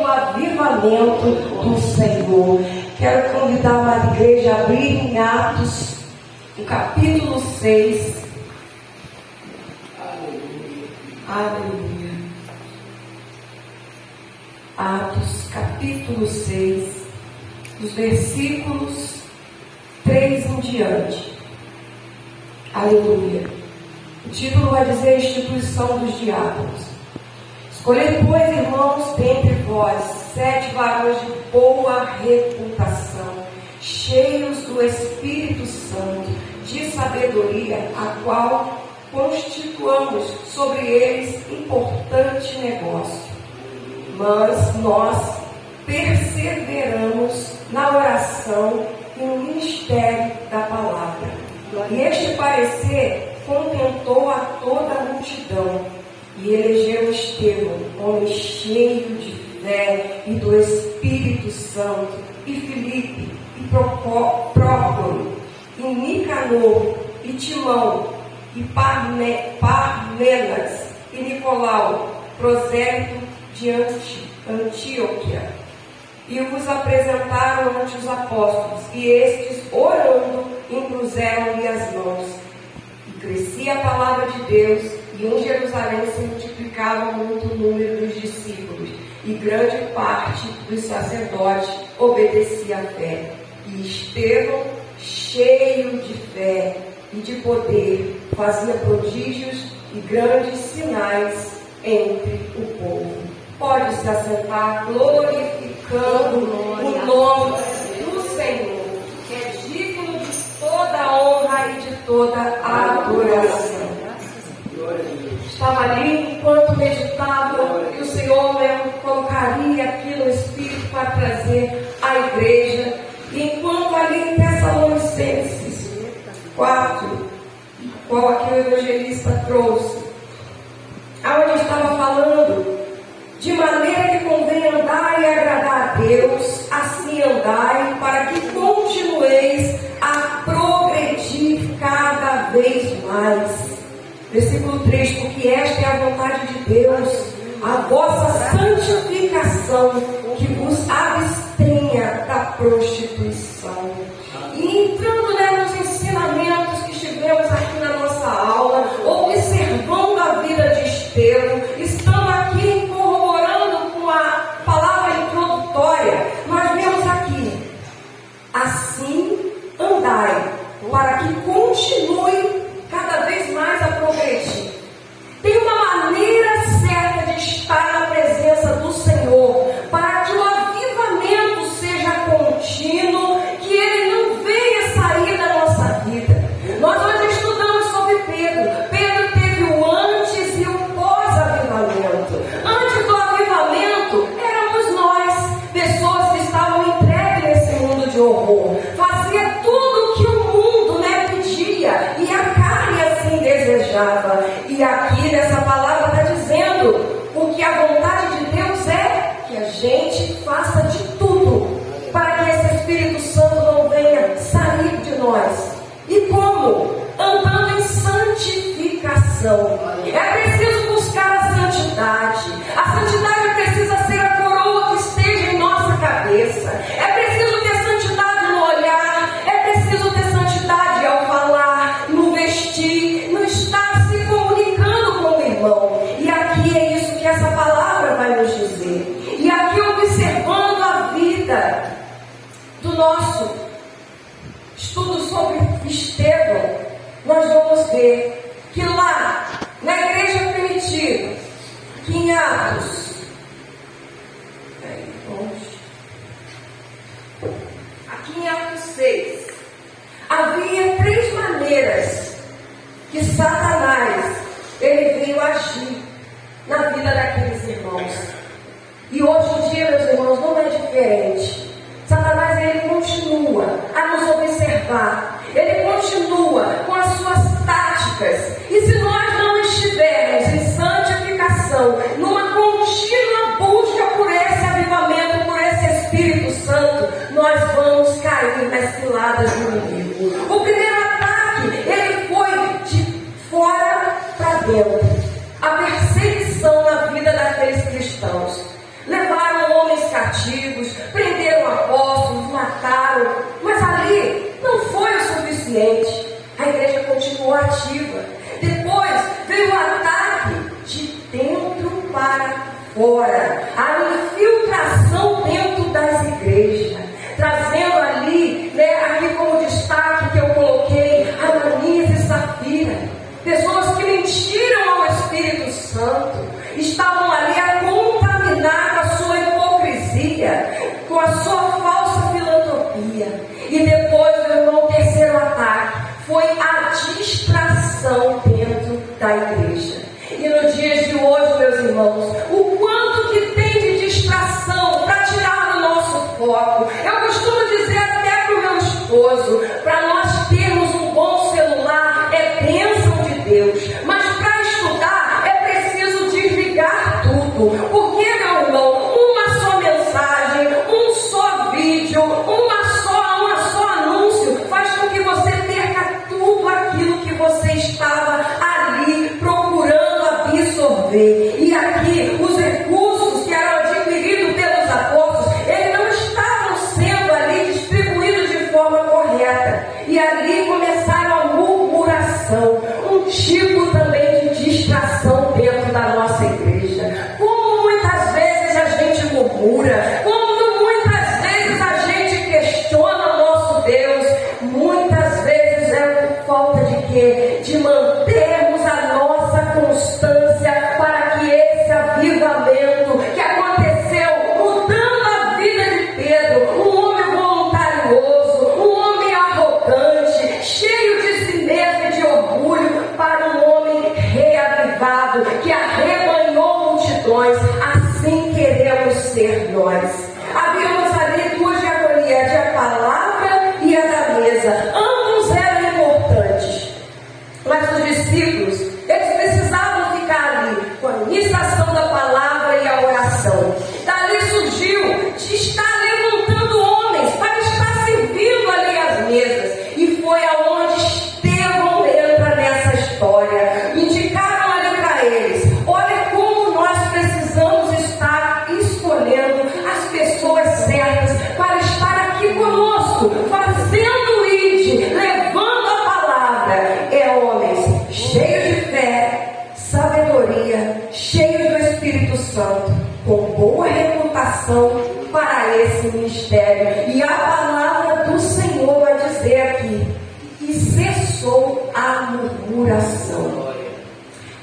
avivamento do Senhor. Quero convidar a amada igreja a abrir em Atos, no capítulo 6. Aleluia. Atos, capítulo 6, dos versículos 3 em diante. Aleluia. O título vai dizer: Instituição dos Diáconos. Escolhei, pois, irmãos, dentre vós 7 varões de boa reputação, cheios do Espírito Santo, de sabedoria, a qual constituamos sobre eles importante negócio. Mas nós perseveramos na oração e no ministério da palavra. E este parecer contentou a toda a multidão. E elegeu Estevão, homem cheio de fé e do Espírito Santo, e Filipe, e Prócoro, e Nicanor, e Timão, e Parmenas, e Nicolau, prosélito de Antioquia. E os apresentaram ante os apóstolos, e estes, orando, impuseram-lhe as mãos. E crescia a palavra de Deus, e em Jerusalém se multiplicava muito o número dos discípulos, e grande parte dos sacerdotes obedecia à fé. E Estevão, cheio de fé e de poder, fazia prodígios e grandes sinais entre o povo. Pode se assentar, glorificando o nome do Senhor, que é digno de toda honra e de toda adoração. Estava ali enquanto meditava, e o Senhor me colocaria aqui no Espírito para trazer à igreja. E enquanto ali em Tessalonicenses 4, qual aqui o evangelista trouxe, aonde estava falando, de maneira que convém andar e agradar a Deus, assim andai, para que continueis a progredir cada vez mais. Versículo 3: porque esta é a vontade de Deus, a vossa santificação, que vos abstenha da prostituição. E entrando nos ensinamentos que estivemos aqui na nossa aula, observando a vida de Estevão, estamos aqui corroborando com a palavra introdutória, nós vemos aqui: assim andai, para que continue cada vez mais a progredir. Tem uma maneira certa de estar na presença do Senhor, para que o avivamento seja contínuo, que ele não venha sair da nossa vida. Nós hoje estudamos sobre Pedro. Pedro teve o antes e o pós-avivamento. Antes do avivamento, éramos nós, pessoas que estavam entregues nesse mundo de horror. Fazia tudo o que o mundo pedia, e a carne assim desejava. E aqui nessa palavra está dizendo, porque a vontade de Deus é que a gente faça de tudo para que esse Espírito Santo não venha sair de nós. E como? Andando em santificação. É preciso buscar a santidade. A santidade precisa ser a coroa que esteja em nossa cabeça. É preciso ter santidade no olhar. É preciso ter santidade ao falar, no vestir, no estar se comunicando com o irmão. E aqui é isso que essa palavra vai nos dizer. E aqui, observando a vida do nosso estudo sobre Estevão, nós vamos ver que lá, na igreja primitiva, aqui em Atos, aqui em Atos 6, havia 3 maneiras que Satanás ele veio agir na vida daqueles irmãos. E hoje em dia, meus irmãos, não é diferente. Satanás ele continua a nos observar. Ele continua com as suas táticas. E se nós não estivermos em santificação, numa contínua busca por esse avivamento, por esse Espírito Santo, nós vamos cair nas ciladas do inimigo. O primeiro ataque, ele foi de fora para dentro. A perseguição na vida daqueles cristãos. Levaram homens cativos, prenderam apóstolos, mataram, mas ali não foi o suficiente. A igreja continuou ativa. Depois veio o ataque de dentro para fora, a infiltração dentro das igrejas, trazendo ali, aqui como destaque que eu coloquei, Ananias e Safira, pessoas que mentiram ao Espírito Santo, estavam ali a contaminar com a sua hipocrisia, com a sua falsa filantropia. E depois veio o terceiro ataque, foi a distração dentro da igreja. E nos dias de hoje, meus irmãos, o quanto que tem de distração para tirar do nosso foco. Eu costumo dizer até para o meu esposo, para nós termos um bom celular é bênção de Deus, mas para estudar é preciso desligar tudo. Porque, meu irmão, uma só mensagem, um só vídeo, uma só anúncio faz com que você perca tudo aquilo que você estava ali procurando absorver. E aqui os recursos que eram adquiridos pelos apóstolos, eles não estavam sendo ali distribuídos de forma correta. E ali começaram a murmuração, um tipo também de distração dentro da nossa igreja. Como muitas vezes a gente murmura, como muitas vezes a gente questiona o nosso Deus, muitas vezes é por falta de quê? De mantermos a nossa constância para que esse avivamento que aconteceu, mudando a vida de Pedro, um homem voluntarioso, um homem arrogante, cheio de si mesmo e de orgulho, para um homem reavivado, que arrebanhou multidões. Assim queremos ser nós. Havíamos ali duas diaconias, a palavra e a da mesa. Ambos eram importantes, mas os discípulos, eles precisavam ficar ali com a ministração da palavra e a oração. Dali surgiu de estar levantando homens para estar servindo ali as mesas. E foi aonde Estevão entra nessa história. Indicaram ali para eles: olha como nós precisamos estar escolhendo as pessoas certas para estar aqui conosco, fazendo id, levando a palavra. É homens cheios de fé, sabedoria, cheios do Espírito Santo, com boa reputação para esse ministério. E a palavra do Senhor vai dizer aqui: e cessou a murmuração.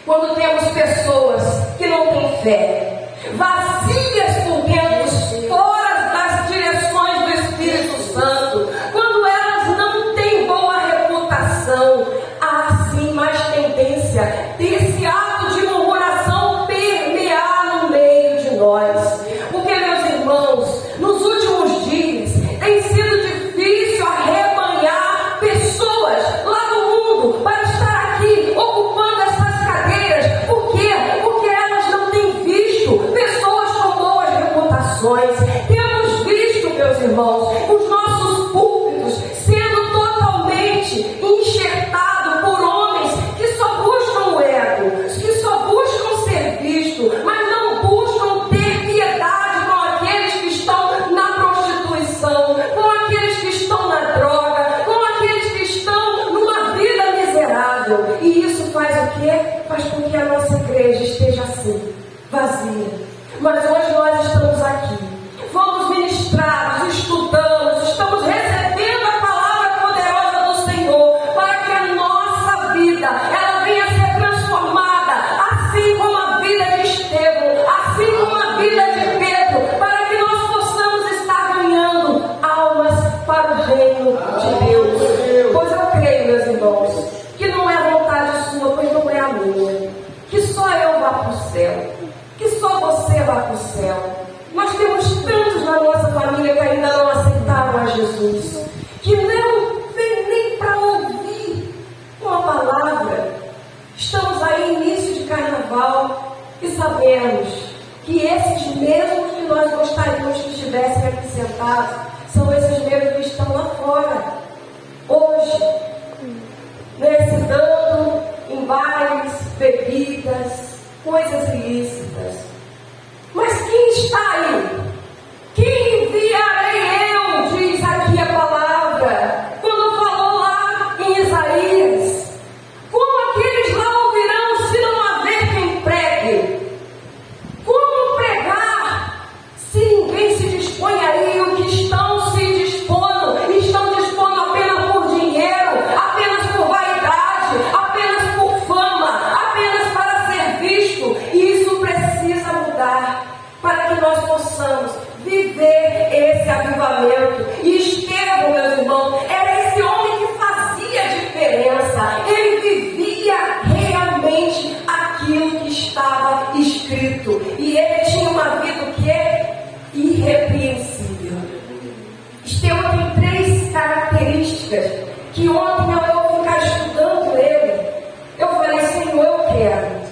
Quando temos pessoas que não têm fé, vazias por dentro, fora das direções do Espírito Santo, quando elas não têm boa reputação, há sim mais tendência desse ato de murmuração permear no meio de nós. Porque, meus irmãos, nos últimos dias tem sido difícil arrebanhar pessoas lá do mundo para estar aqui ocupando essas cadeiras. Por quê? Porque elas não têm visto pessoas com boas reputações. Temos visto, meus irmãos, os nossos púlpitos sendo totalmente enxertados por homens que só buscam o ego, que só buscam ser vistos, mas não buscam ter piedade com aqueles que estão na prostituição, com aqueles que estão na droga, com aqueles que estão numa vida miserável. E isso faz o quê? Faz com que a nossa igreja esteja assim, vazia. Mas hoje nós estamos aqui, fomos ministrados, estudamos, estamos recebendo a palavra poderosa do Senhor, para que a nossa vida, ela venha a ser transformada, assim como a vida de Estevão, assim como a vida de Pedro, para que nós possamos estar ganhando almas para o reino de Deus. Pois eu creio, meus irmãos, que não é vontade sua, pois não é a minha, que só eu vá para o céu, que só você vá para o céu. Nós temos tantos na nossa família que ainda não aceitaram a Jesus, que não vem nem para ouvir uma palavra. Estamos aí início de carnaval e sabemos que esses mesmos que nós gostaríamos que estivessem aqui sentados são esses mesmos que estão lá fora hoje, se dando em bailes, bebidas, coisas ilícitas. Mas quem está aí possamos viver esse avivamento. E Estevão, meus irmãos, era esse homem que fazia diferença. Ele vivia realmente aquilo que estava escrito. E ele tinha uma vida o quê? Irrepreensível. Estevão tem 3 características que ontem eu ficar estudando ele, eu falei, Senhor, eu quero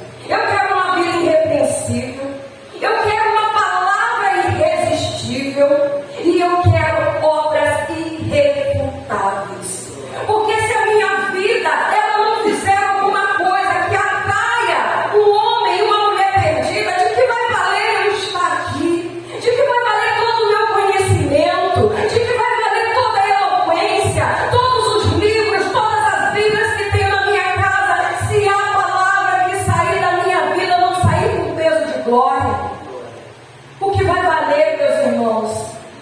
uma vida irrepreensível, eu quero uma palavra irresistível e eu quero obras irrefutáveis. Porque se a minha vida ela não fizer alguma coisa que atraia um homem e uma mulher perdida, de que vai valer eu estar aqui? De que vai valer todo o meu conhecimento? De que vai valer toda a eloquência, todos os livros, todas as Bíblias que tenho na minha casa, se a palavra que sair da minha vida não sair com peso de glória? O que vai valer, meus irmãos,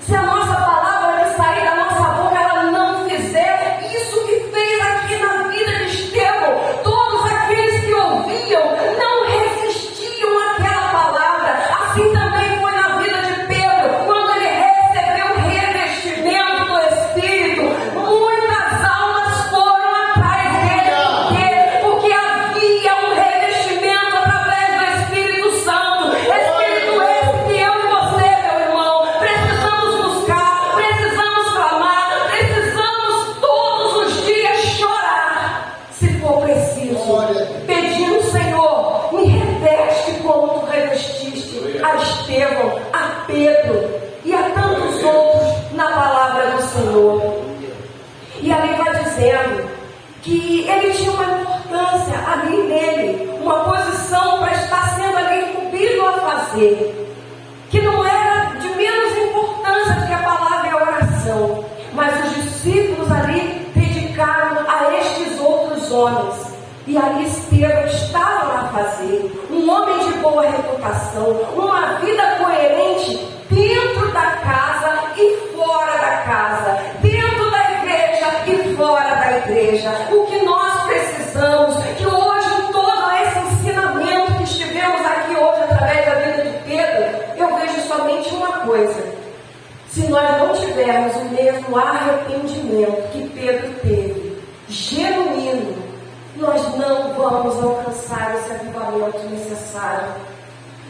se a nossa palavra que sair da nossa boca ela não fizer isso que fez aqui na vida de Estevão? Todos aqueles que ouviam não resistiam àquela palavra. Assim também foi na vida de Pedro, quando ele recebeu o revestimento do Espírito. Muitas almas foram atrás dele. Porque havia um revestimento através do Espírito Santo. Espírito esse que eu e você, meu irmão, precisamos buscar, precisamos clamar, precisamos todos os dias chorar, se for preciso, pedindo, Senhor, me reveste como tu revestiste a Estevão, a Pedro e a tantos outros na palavra do Senhor. E ali vai dizendo que ele tinha uma importância ali nele, uma posição para estar sendo ali incumbido a fazer, que não era de menos importância do que a palavra e a oração, mas os discípulos ali dedicaram a estes outros homens. E ali Estevão estava a fazer, um homem de boa reputação, uma vida coerente dentro da casa e fora da casa, dentro da igreja e fora da igreja. O que nós precisamos, que hoje todo esse ensinamento que estivemos aqui hoje através da vida de Pedro, eu vejo somente uma coisa: se nós não tivermos o mesmo arrependimento que Pedro teve, genuíno, nós não vamos alcançar esse avivamento necessário.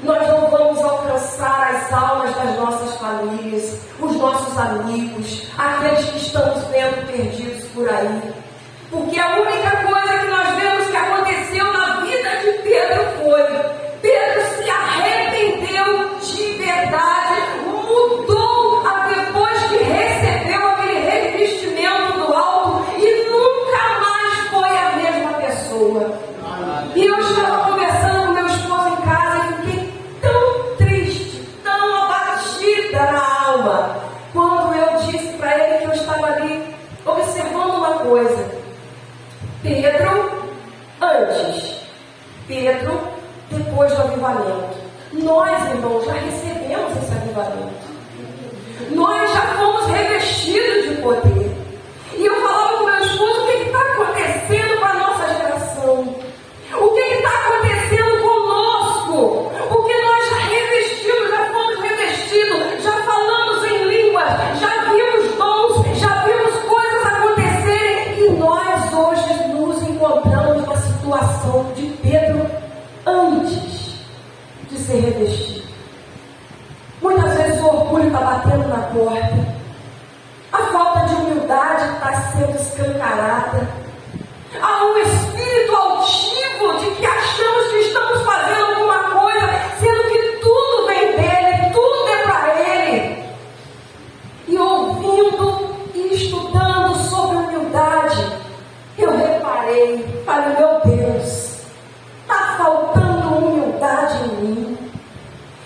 Nós não vamos alcançar as almas das nossas famílias, os nossos amigos, aqueles que estamos vendo perdidos por aí. Porque a única coisa que nós vemos que aconteceu na vida de Pedro foi: Pedro se arrependeu de verdade, mudou depois que recebeu aquele revestimento do alto e nunca mais foi a mesma pessoa. E eu estava conversando com meu esposo em casa e fiquei tão triste, tão abatida na alma, quando eu disse para ele que eu estava ali observando uma coisa: Pedro antes, Pedro depois do avivamento. Nós, irmãos, já recebemos esse avivamento. Nós já fomos revestidos de poder. E eu falava com meu esposo: o que está acontecendo com a nossa geração? O que está acontecendo conosco? Porque nós já revestimos, já fomos revestidos, já falamos em línguas, já vimos dons, já vimos coisas acontecerem. E nós hoje nos encontramos na situação de Pedro antes de ser revestido. Muitas vezes o orgulho está batendo na porta, a falta de humildade está sendo escancarada, há um espírito altivo de que achamos que estamos fazendo alguma coisa, sendo que tudo vem dele, tudo é para ele. E ouvindo e estudando sobre humildade, eu reparei, falei: meu Deus, está faltando humildade em mim.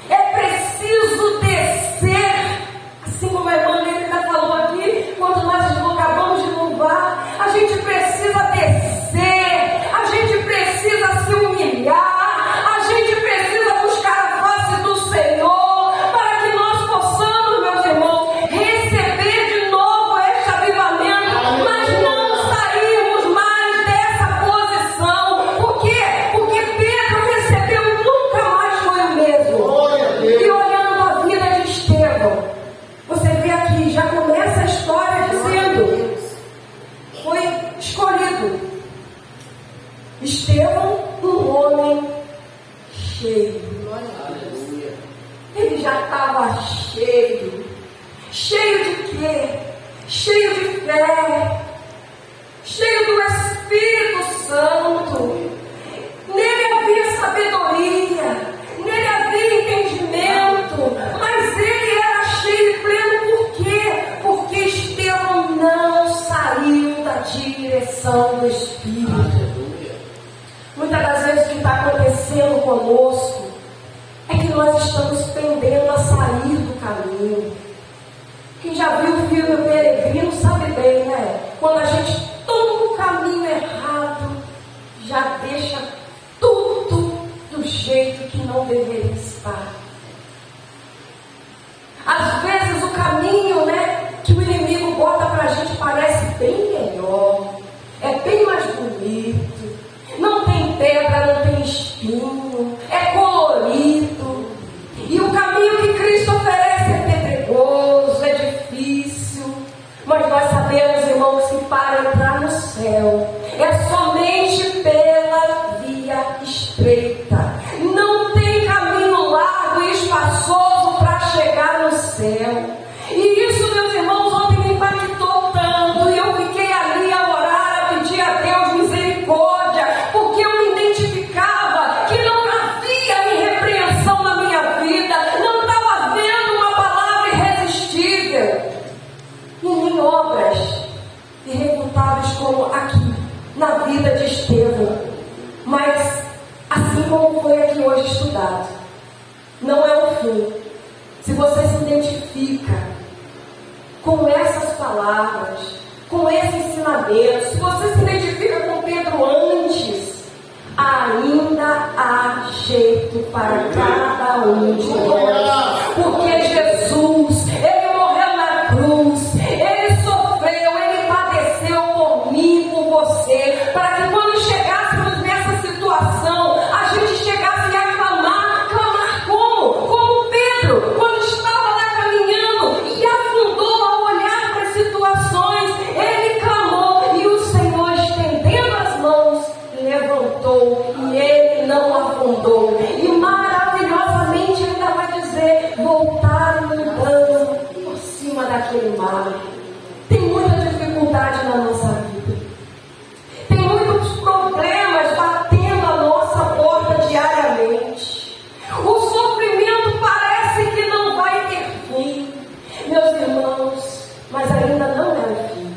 É preciso descer, assim como a irmã Lívia falou aqui, quando nós acabamos de louvar, a gente precisa descer Estevão, você vê aqui, já começa a história dizendo, foi escolhido. Estevão, um homem cheio. Ele já estava cheio. Cheio de quê? Cheio de fé. Cheio do Espírito Santo. Nele havia sabedoria. Nele havia entendimento. Mas ele era cheio e pleno por quê? Porque Estevão não saiu da direção do Espírito. Muitas das vezes o que está acontecendo conosco é que nós estamos pendendo a sair do caminho. Quem já viu o filme Peregrino sabe bem, né? Quando a gente toma o caminho errado, já deixa tudo do jeito que não deveria estar. Às vezes o caminho, né, que o inimigo bota pra gente parece bem melhor, é bem mais bonito. Não tem pedra, não tem espinho, é colorido. E o caminho que Cristo oferece é pedregoso, é difícil. Mas nós sabemos, irmãos, que para entrar no céu é somente pela via estreita. Não tem caminho largo e espaçoso para chegar no céu. E isso, meus irmãos, ontem me impactou tanto. E eu fiquei ali a orar, a pedir a Deus misericórdia, porque eu me identificava que não havia irrepreensão na minha vida, não estava havendo uma palavra irresistível, e nem obras irrefutáveis como aqui, na vida de Estevão. Mas, assim como foi aqui hoje estudado, não é o fim. Se você se identifica com essas palavras, com esse ensinamento, se você se identifica com Pedro antes, ainda há jeito para cada um de nós. Porque Jesus, Ele morreu na cruz, Ele sofreu, Ele padeceu por mim, por você, para que quando chegássemos nessa situação, a gente chegasse a clamar. Clamar como? Como Pedro, quando estava lá caminhando e afundou ao olhar para as situações, ele clamou e o Senhor, estendendo as mãos, levantou e ele não afundou. E maravilhosamente ainda vai dizer, voltaram andando por cima daquele mar. Tem muita dificuldade na nossa vida. Tem muitos problemas batendo a nossa porta diariamente. O sofrimento parece que não vai ter fim, meus irmãos, mas ainda não é o fim.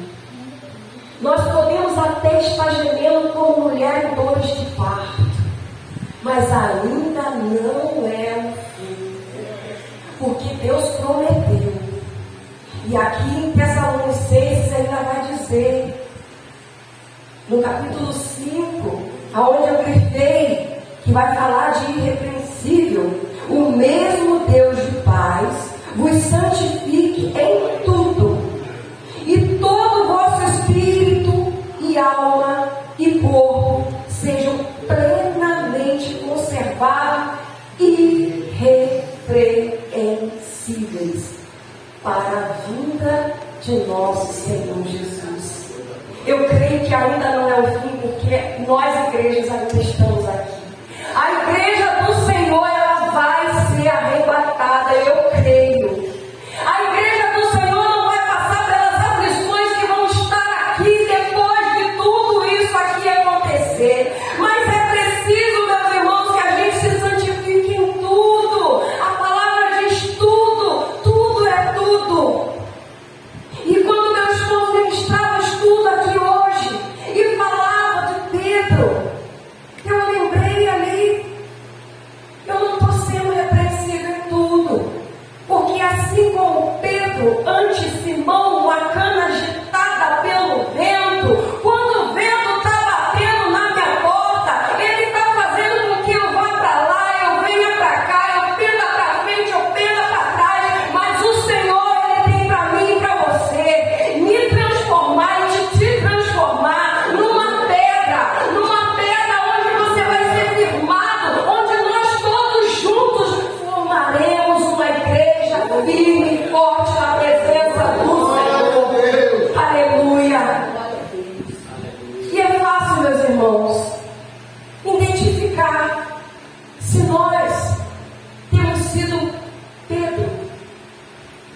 Nós podemos até estar gemendo como mulher em dores de parto, mas ainda não é o fim, porque Deus prometeu. E aqui em Tessalonicenses ainda vai dizer, no capítulo 5, aonde eu grifei, que vai falar de irrepreensível, o mesmo Deus de paz vos santifique em tudo, e todo o vosso espírito e alma e corpo sejam plenamente conservados e irrepreensíveis para a vinda de nosso Senhor Jesus. Eu creio que ainda não é o fim, porque nós, igrejas, ainda estamos aqui. A igreja do Senhor, ela vai ser arrebatada, eu creio. A igreja do Senhor não vai passar pelas aflições que vão estar aqui depois de tudo isso aqui acontecer. Mas é preciso, meus irmãos, que a gente se santifique em tudo. A palavra diz tudo, tudo é tudo. E quando meu esposo ministrava estudo aqui hoje e falava de Pedro, eu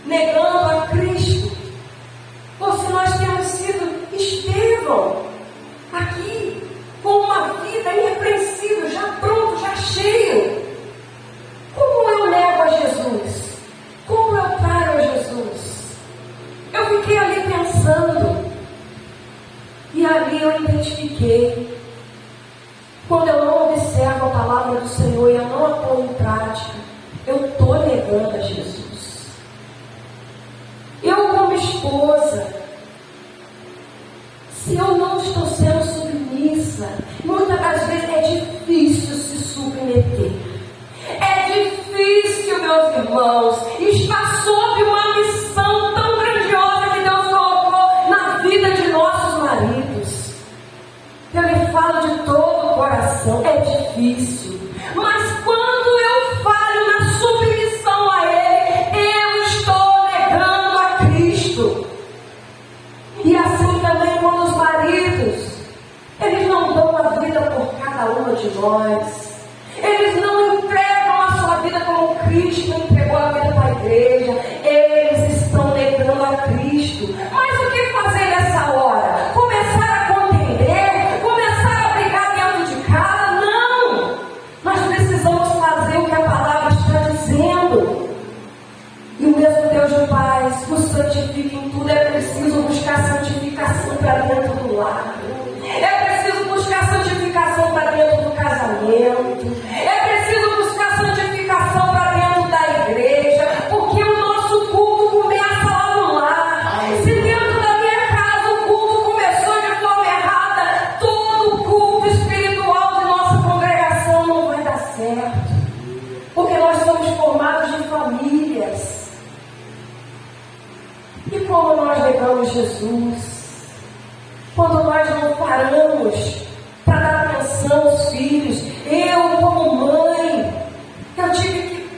negando a Cristo, ou se nós temos sido Estevão, aqui, com uma vida irrepreensível, já pronto, já cheio. Como eu nego a Jesus? Como eu traio a Jesus? Eu fiquei ali pensando, e ali eu identifiquei, quando eu não observo a palavra do Senhor e eu não a ponho em prática, eu estou negando a Jesus. Eu, como esposa, se eu não estou sendo submissa, muitas das vezes é difícil se submeter. É difícil, meus irmãos, estar sob uma missão tão grandiosa que Deus colocou na vida de nossos maridos. Eu lhe falo de todo o coração, é difícil. Mas quando eu falho na submissão a Ele, eu estou negando a Cristo. E assim também com os maridos, eles não dão a vida por cada uma de nós. Eles não entregam a sua vida como Cristo entregou a vida para a igreja. Eles estão negando a Cristo. Mas o que fazer nessa hora? Começar a contender? Começar a brigar dentro de casa? Não! Nós precisamos fazer o que a palavra está dizendo. E o mesmo Deus de paz nos santifica em tudo. É preciso buscar santificação para dentro do lar. É preciso buscar santificação para dentro do casamento. É preciso buscar santificação para dentro da igreja. Porque o nosso culto começa lá no lar. Se dentro da minha casa o culto começou de forma errada, todo o culto espiritual de nossa congregação não vai dar certo. Porque nós somos formados de famílias. E como nós negamos Jesus? Quando nós não paramos para dar atenção aos filhos. Eu, como mãe, eu tive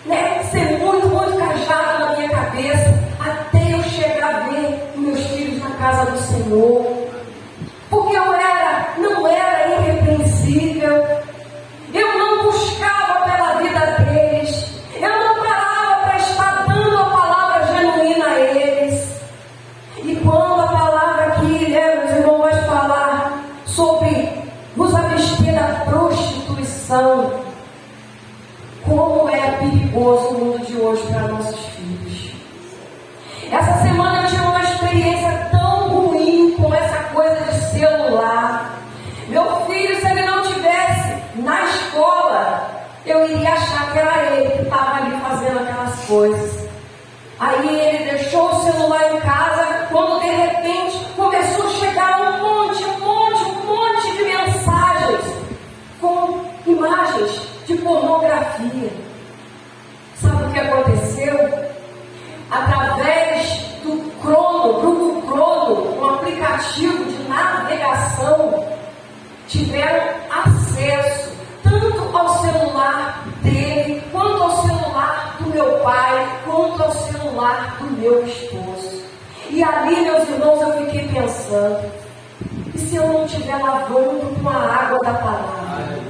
que ser muito cajado na minha cabeça até eu chegar a ver meus filhos na casa do Senhor. Porque eu não era irrepreensível. Eu não buscava pela vida deles. Eu não parava para estar dando a palavra genuína a eles. E quando a palavra aqui, meus irmãos, vai falar sobre nos abster da prostituição, como é perigoso o mundo de hoje para nossos filhos. Essa semana eu tive uma experiência tão ruim com essa coisa de celular. Meu filho, se ele não tivesse na escola, eu iria achar que era ele que estava ali fazendo aquelas coisas. Aí ele deixou o celular em casa, quando de repente começou a chegar um monte de mensagens com imagens de pornografia. Sabe o que aconteceu? Através do Google Chrono, um aplicativo de navegação, tiveram acesso tanto ao celular dele, quanto ao celular do meu pai, quanto ao celular do meu esposo. E ali, meus irmãos, eu fiquei pensando, e se eu não estiver lavando com a água da palavra?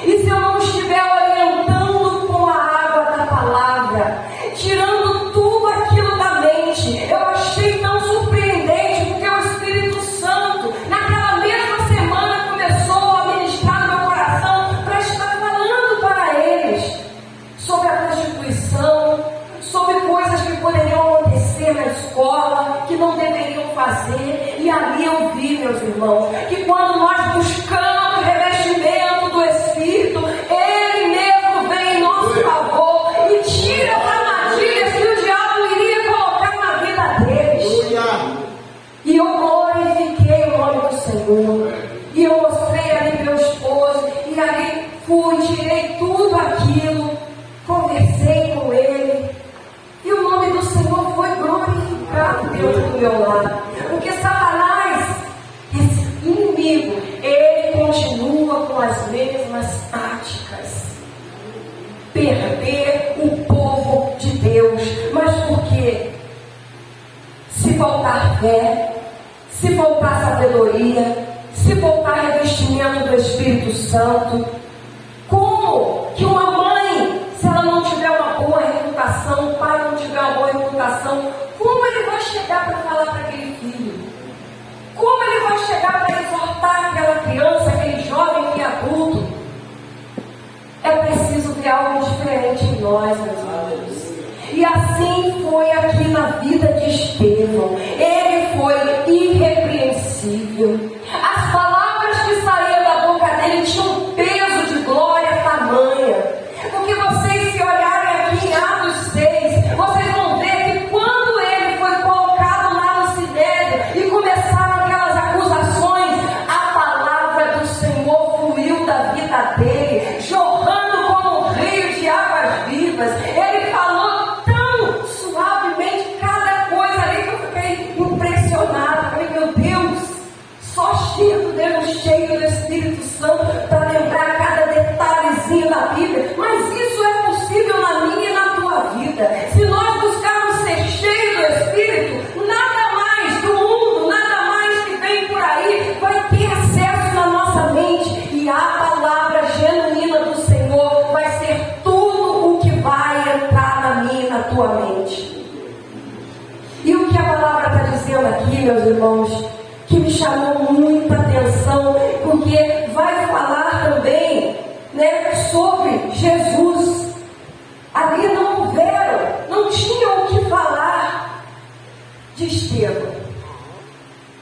E se eu não estiver orientando com a água da palavra? Tirando tudo aquilo da mente. Eu achei tão surpreendente, porque o Espírito Santo, naquela mesma semana, começou a ministrar no meu coração para estar falando para eles sobre a prostituição, sobre coisas que poderiam acontecer na escola, que não deveriam fazer. E ali eu vi, meus irmãos, que quando nós buscamos o revestimento do Espírito, Ele mesmo vem em nosso favor e tira as armadilhas que o diabo iria colocar na vida deles. E eu glorifiquei o nome do Senhor. E eu mostrei ali meu esposo, e ali tirei tudo aquilo, conversei com ele, e o nome do Senhor foi glorificado dentro do meu lar. Porque Satanás, esse inimigo, ele continua com as mesmas táticas. Perder o povo de Deus. Mas por quê? Se faltar fé, se faltar sabedoria, se faltar revestimento do Espírito Santo, como que uma mãe, se ela não tiver uma boa educação, o pai não tiver uma boa coração, como ele vai chegar para falar para aquele filho? Como ele vai chegar para exortar aquela criança, aquele jovem, aquele adulto? É preciso ter algo diferente em nós, meus irmãos. E assim foi aqui na vida de Estevão. Ele foi irrepreensível. As palavras que saíam da boca dele tinham um peso de glória tamanha. Porque vocês, se olharem aqui em Atos 6, vocês vão ver que quando ele foi colocado lá no sinédrio e começaram aquelas acusações, a palavra do Senhor fluiu da vida dele, jorrando como um rio de águas vivas. Ele falou tão suavemente cada coisa ali que eu fiquei impressionada. Falei, meu Deus, só Deus cheio do Espírito Santo para lembrar cada detalhezinho da Bíblia. Mas isso é possível na minha e na tua vida. Se nós buscarmos ser cheios do Espírito, nada mais do mundo, nada mais que vem por aí vai ter acesso na nossa mente. E a palavra genuína do Senhor vai ser tudo o que vai entrar na minha e na tua mente. E o que a palavra está dizendo aqui, meus irmãos, que me chamou muita atenção, porque vai falar também, sobre Jesus. Ali não tinham o que falar de Estevão.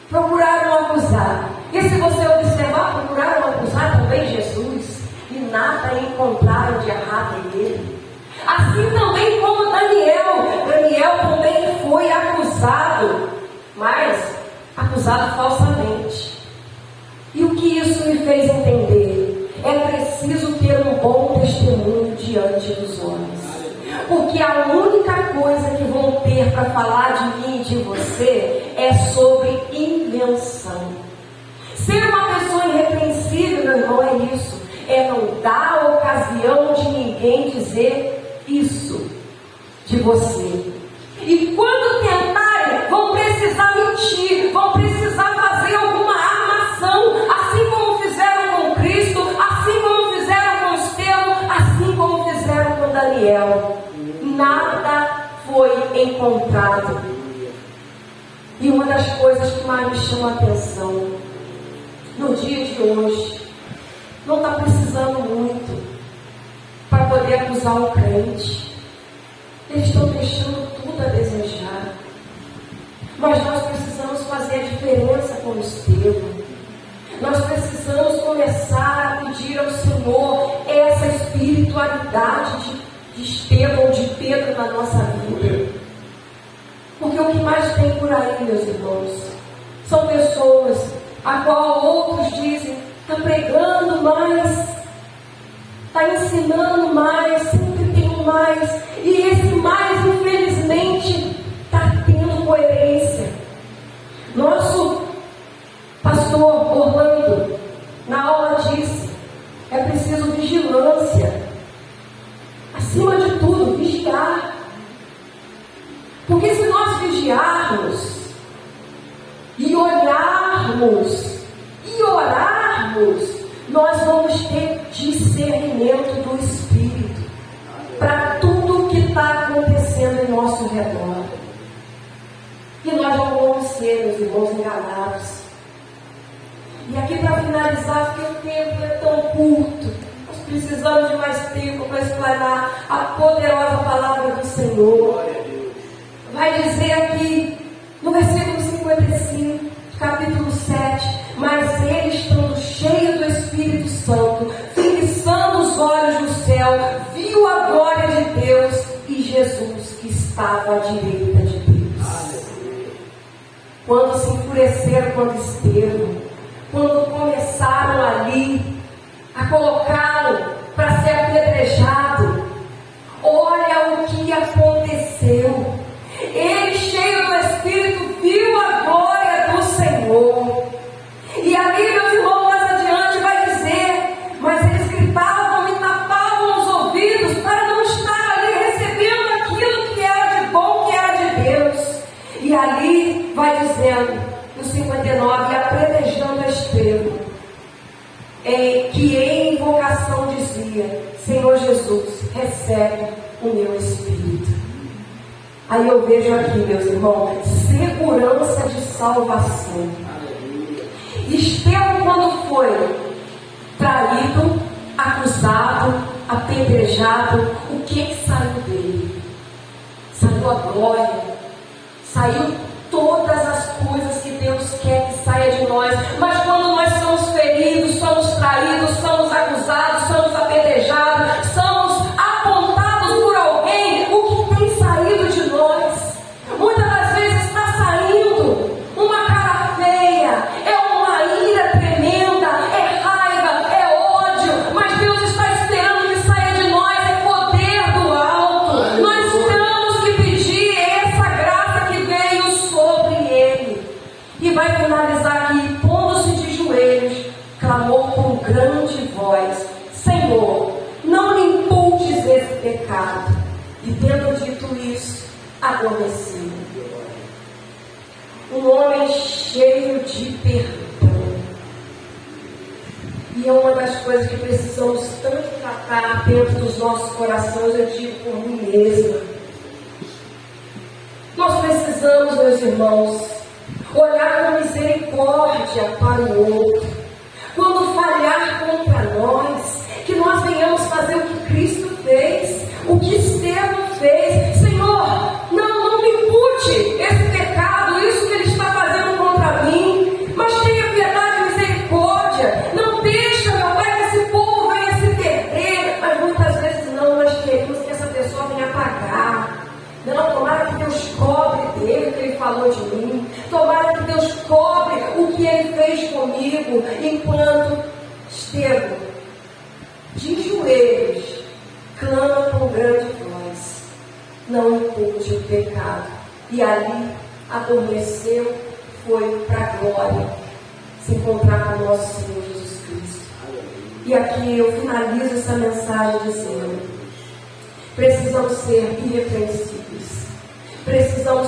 Procuraram acusar. E se você observar, procuraram acusar também Jesus, e nada encontraram de errado nele. Assim também como Daniel. Daniel também foi acusado, mas acusado falsamente. E o que isso me fez entender? É preciso ter um bom testemunho diante dos homens. Porque a única coisa que vão ter para falar de mim e de você é sobre invenção. Ser uma pessoa irrepreensível, meu irmão, é isso. É não dar ocasião de ninguém dizer isso de você. E quando tentarem, vão precisar mentir, vão precisar fazer alguma armação, assim como fizeram com Cristo, assim como fizeram com Estevão, assim como fizeram com Daniel. Nada foi encontrado. E uma das coisas que mais me chama a atenção, no dia de hoje, não está precisando muito para poder acusar um crente. Eles estão deixando tudo a desejar. Mas nós precisamos fazer a diferença com Estevão. Nós precisamos começar a pedir ao Senhor essa espiritualidade de Estevão, de Pedro na nossa vida. Porque o que mais tem por aí, meus irmãos, são pessoas a qual outros dizem, está pregando mais, está ensinando mais, sempre tem mais. E esse mais, infelizmente, está tendo coerência. Nosso pastor Orlando, na aula disse, é preciso vigilância. Acima de tudo, vigiar. Porque se nós vigiarmos e olharmos e orarmos, nós vamos ter discernimento do Espírito para tudo o que está acontecendo em nosso redor. E nós não vamos ser, meus irmãos, enganados. E aqui para finalizar, porque o tempo é tão curto, nós precisamos de mais tempo para explanar a poderosa palavra do Senhor. Vai dizer aqui, no versículo 55, capítulo 7, mas ele, estando cheio do Espírito Santo, fixando os olhos no céu, viu a glória de Deus e Jesus que estava à direita de Deus. Quando se enfureceram contra Estevão, quando começaram ali a colocá-lo para ser apedrejado, olha o que aconteceu. Ele, cheio do Espírito, viu a glória do Senhor. E ali, meus irmãos, mais adiante vai dizer, mas eles gritavam e tapavam os ouvidos para não estar ali recebendo aquilo que era de bom, que era de Deus. E ali vai dizendo, no 59, apedrejando a Estevão, que em invocação dizia, Senhor Jesus, recebe o meu espírito. Aí eu vejo aqui, meus irmãos, segurança de salvação. Estevão, quando foi traído, acusado, apedrejado, o que saiu dele? Saiu a glória, saiu todas as coisas que Deus quer que saia de nós. Mas quando nós somos feridos, somos traídos, somos acusados, somos apedrejados, somos apontados por alguém, o que tem saído de nós? Muitas das vezes está saindo uma cara feia, é uma ira tremenda, é raiva, é ódio, mas Deus está esperando que saia de nós, é poder do alto. Nós temos que pedir essa graça que veio sobre ele. E vai finalizar aqui, pondo-se de joelhos, clamou com grande voz: Senhor, não me imputes esse pecado. E tendo dito isso, adormeceu. Um homem cheio de perdão. E é uma das coisas que precisamos tanto tratar dentro dos nossos corações, eu digo por mim mesma. Nós precisamos, meus irmãos, olhar com misericórdia para o outro. Quando falhar contra nós, que nós venhamos fazer o que Cristo fez, o que Estevão fez. Senhor, não me impute esse pecado, isso que ele está fazendo contra mim, mas tenha piedade e misericórdia. Não deixa, meu Pai, que esse povo venha se perder. Mas muitas vezes não, nós queremos que essa pessoa venha pagar. Não, tomara que Deus cobre dele o que ele falou de mim. Tomara que Deus cobre o que ele fez comigo. Enquanto Estevão, de joelhos, clama com grande voz: não impute o pecado. E ali adormeceu, foi para a glória, se encontrar com o nosso Senhor Jesus Cristo. E aqui eu finalizo essa mensagem dizendo: precisamos ser irrepreensíveis. Precisamos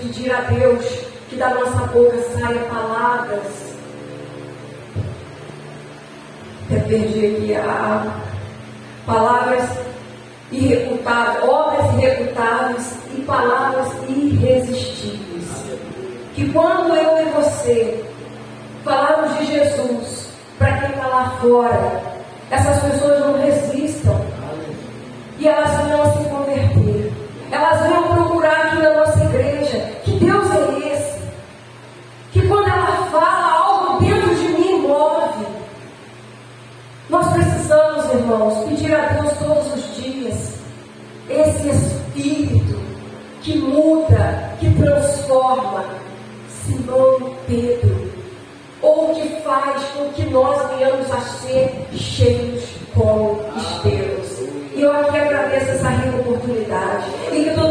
pedir a Deus que da nossa boca saia palavras. Perdi aqui palavras irrefutáveis, obras irrefutáveis e palavras irresistíveis. Que quando eu e você falarmos de Jesus para quem está lá fora, essas pessoas não resistam e elas venham se converter. Elas venham procurar aqui na nossa igreja. Que Deus é esse? Que quando ela fala, algo dentro de mim move. Nós precisamos, irmãos, pedir a Deus todos os dias esse Espírito que muda, que transforma Simão Pedro, ou que faz com que nós venhamos a ser cheios como Estevão. E eu aqui agradeço essa rica oportunidade. E que tu